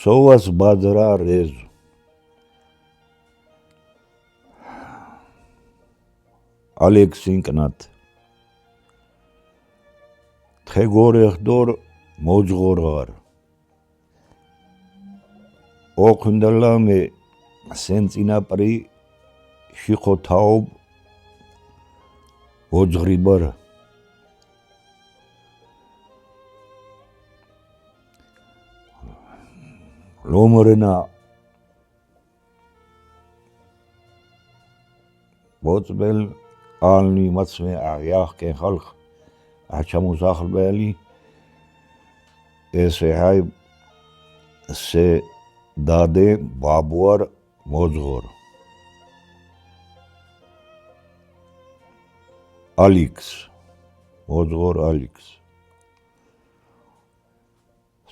სოვას ბადრა რეზ ალექსინკნათ თხეგორეხდორ მოძღორღარ ოქუნდალამე სენწინაპრი შიხოთაობ ოძღრიბარ ლომრენა ბოწბელ ალნი მაცმე აღიახკენ ხალხ აჩამუზახლბელი ესე ჰაი se dade babuar modzgor Alix modzgor Alix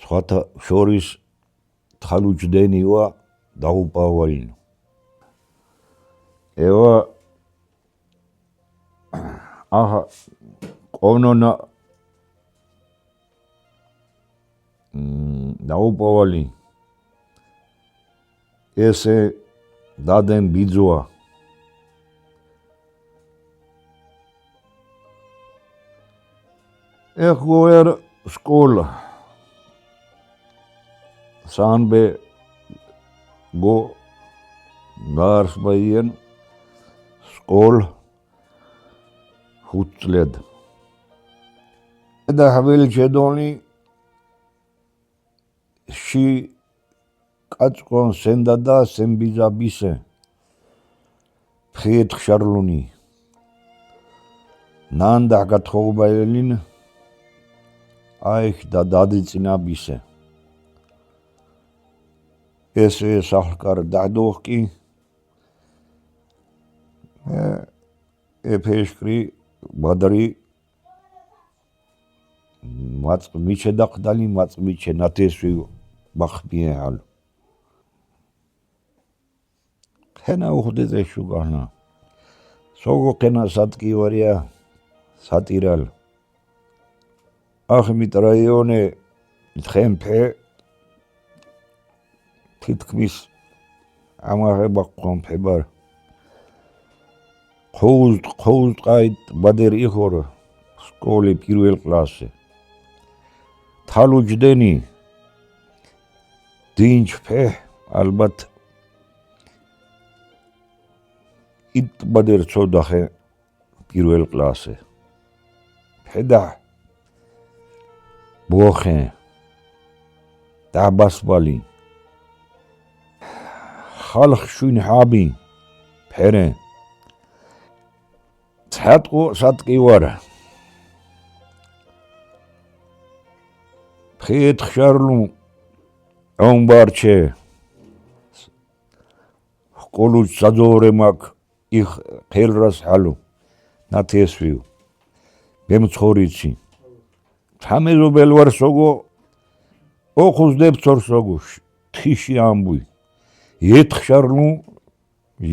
სხვათა შორის თხალუჯდენივა დაუპავალინო ევა აჰა ყონონა დაუპავალი ესე დადენ ბიძოა ეხوer სკოლა სანბე გო ნარსბაიენ სკოლ ჰუცლედ და ჰაბელ ჩედონი ში კაცკონ სენდადა სემბიზაბისე ფრიეთ შარლუნი ნანდა გათხოვბაელინ აიხ და დადიწინაბისე ესე სახლკარ დადოხკი ეფეშკრი ბადარი მაც მიჩე დაყდალი მაც მიჩე ნათესვი ბახბიე ალ ხენა უხდეზე შუგანა სოგო ხენა სატკივარია სატირალ ახმით რაიონე თხემფე თითქმის ამაღება ყომფებარ ხოვზყაით ბადერი იხორ სკოლი პირველ კლასზე თალუჯდენი დინჩფე ალბათ ით ბადერ ცოდახე პირველ კლასზე ფედა ბოხე დაბასბალი ხალხ შუნ ჰაბი ფერე ცატყო სატკივარა ფრიეთ შარლუ ომბარჩე სკოლუჩ საძორემაკ იხ ხელრას ჰალუ ნათესვიუ ბემცხოვრიცი თამეზობელ ვარ სოგო ოხუს დებცორ სოგო თიში ამბუი ეთხ შარლუ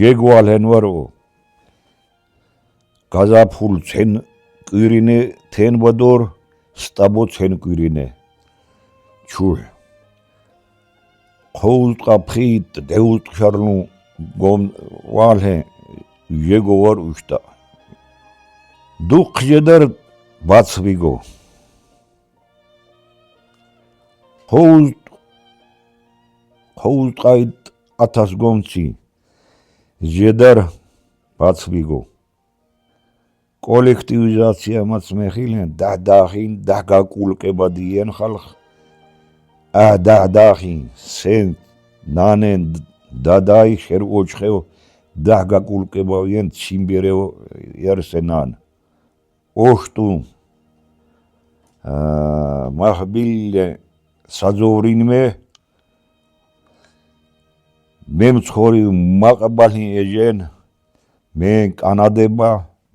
ჟეგვალენ ვარო გაზაფულ ცენ კვირინე თენბადორ სტაბო ცენ კვირინე ჩურ ხოვზყა ფრით დეუთ შარლუ გომ ვალე ჟეგოვარ უშტა დუხ ჟედარ ბაცვიგო ხოვზყაით ათას გომცი ჟედარ ბაცვიგო კოლექტივიზაცია მაც მეხილენ დადახინ დაგაკულკებადიან ხალხ დადახინ სენ ნანენ დადაი შერ ოჩხეო დაგაკულკებავიან ჩიმბერეო იარსენან ოშტუ მახბილე საძოვრინმე მემცხორი მაყბალი ეჟენ მე კანადება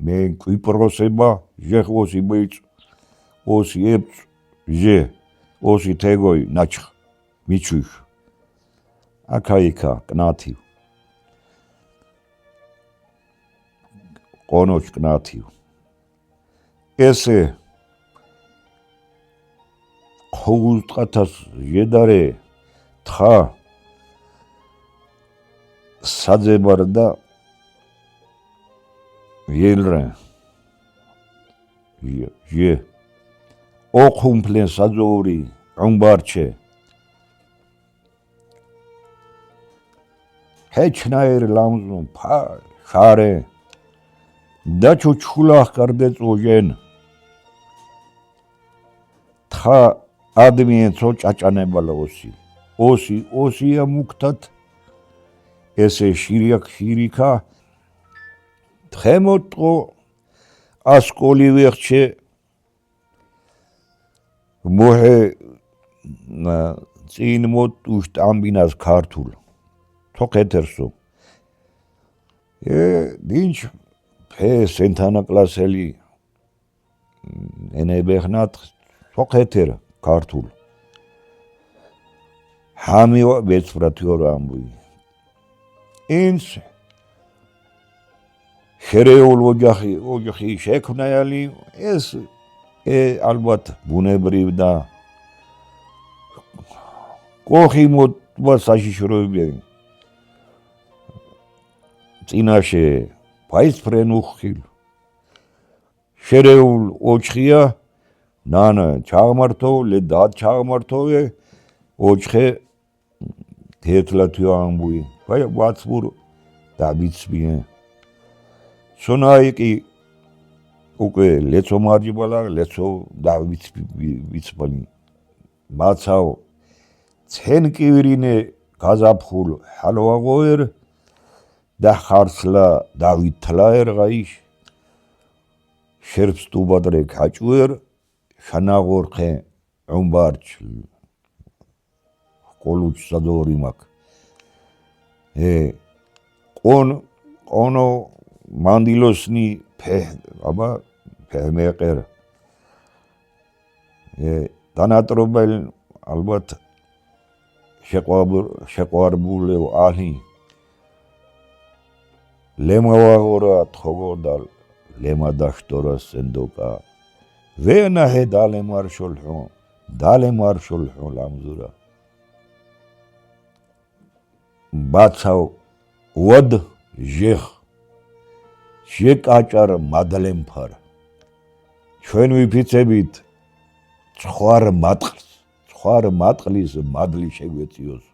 მე კვიპროსება ჟეხოსი ბიჭ ოსი ეპ ჟე ოსი თეგოი ნაჩ მიჩუშ აკაიკა კნათი ყონოჩ კნათი ესე ხოვუსტყათას ჟედარე თხა საძებარდა ელრე ჟე ოხუმფლენ საძოური ომბარჩე ჰეჩნაერ ლამზუნ ფა ხარე დაჩუ ჩხულახ კარდე წოჟენ თხა ადამიანცო ჭაჭანებალა ოსია მუქთათ ესე შირიქა თხემოტყო ასკოლი ვეხჩე მოჰე წინ მოტუშტ ამბინას ქართულ თოქეთერსო დინჩ ფე სენტანა კლასელი ენებეხნათ თოქეთერ ქართულ ჰამიო ბეცფრათიორ ამბუი ინს ხერეულ ოჯახი შექმნაალი ეს ალბათ ბუნებრივ და კოხი მოტვა საშიშროებიანი წინაშე ფაისფრენ უხილ შერეულ ოჯხია ნანა ჩაღმართო ლედად ჩაღმართოვე ოჯხე თეთლათიო ამბუი ვაი ვაცბურ დაბიცბიან სონაიკი უკვე ლეცო მარჯიბალა ლეცო დავიცბალი მაცაო ცენკივირინე გაზაფხულ ჰალოაღოერ და ხარცლა დავითლაერ ღაიშ შერბს ტუბადრე ქაჭუერ შანაღორხე ომბარჩ კოლუჩ სადორი მაკ ყონო მანდილოსნი ფე აბა ფემეყერ დანატრობელ ალბათ შეყვარბულე ალი ლემავაღორა თხოვოდალ ლემადაშტორა სენდოკა ვენაჰე დალემარშოლჰო ლამზურა ბაცაო ვად ჟეხ შეკაჭარ მადლემფარ ჩვენ ვიფიცებით ცხარ მატყლის მადლი შეგვეციოს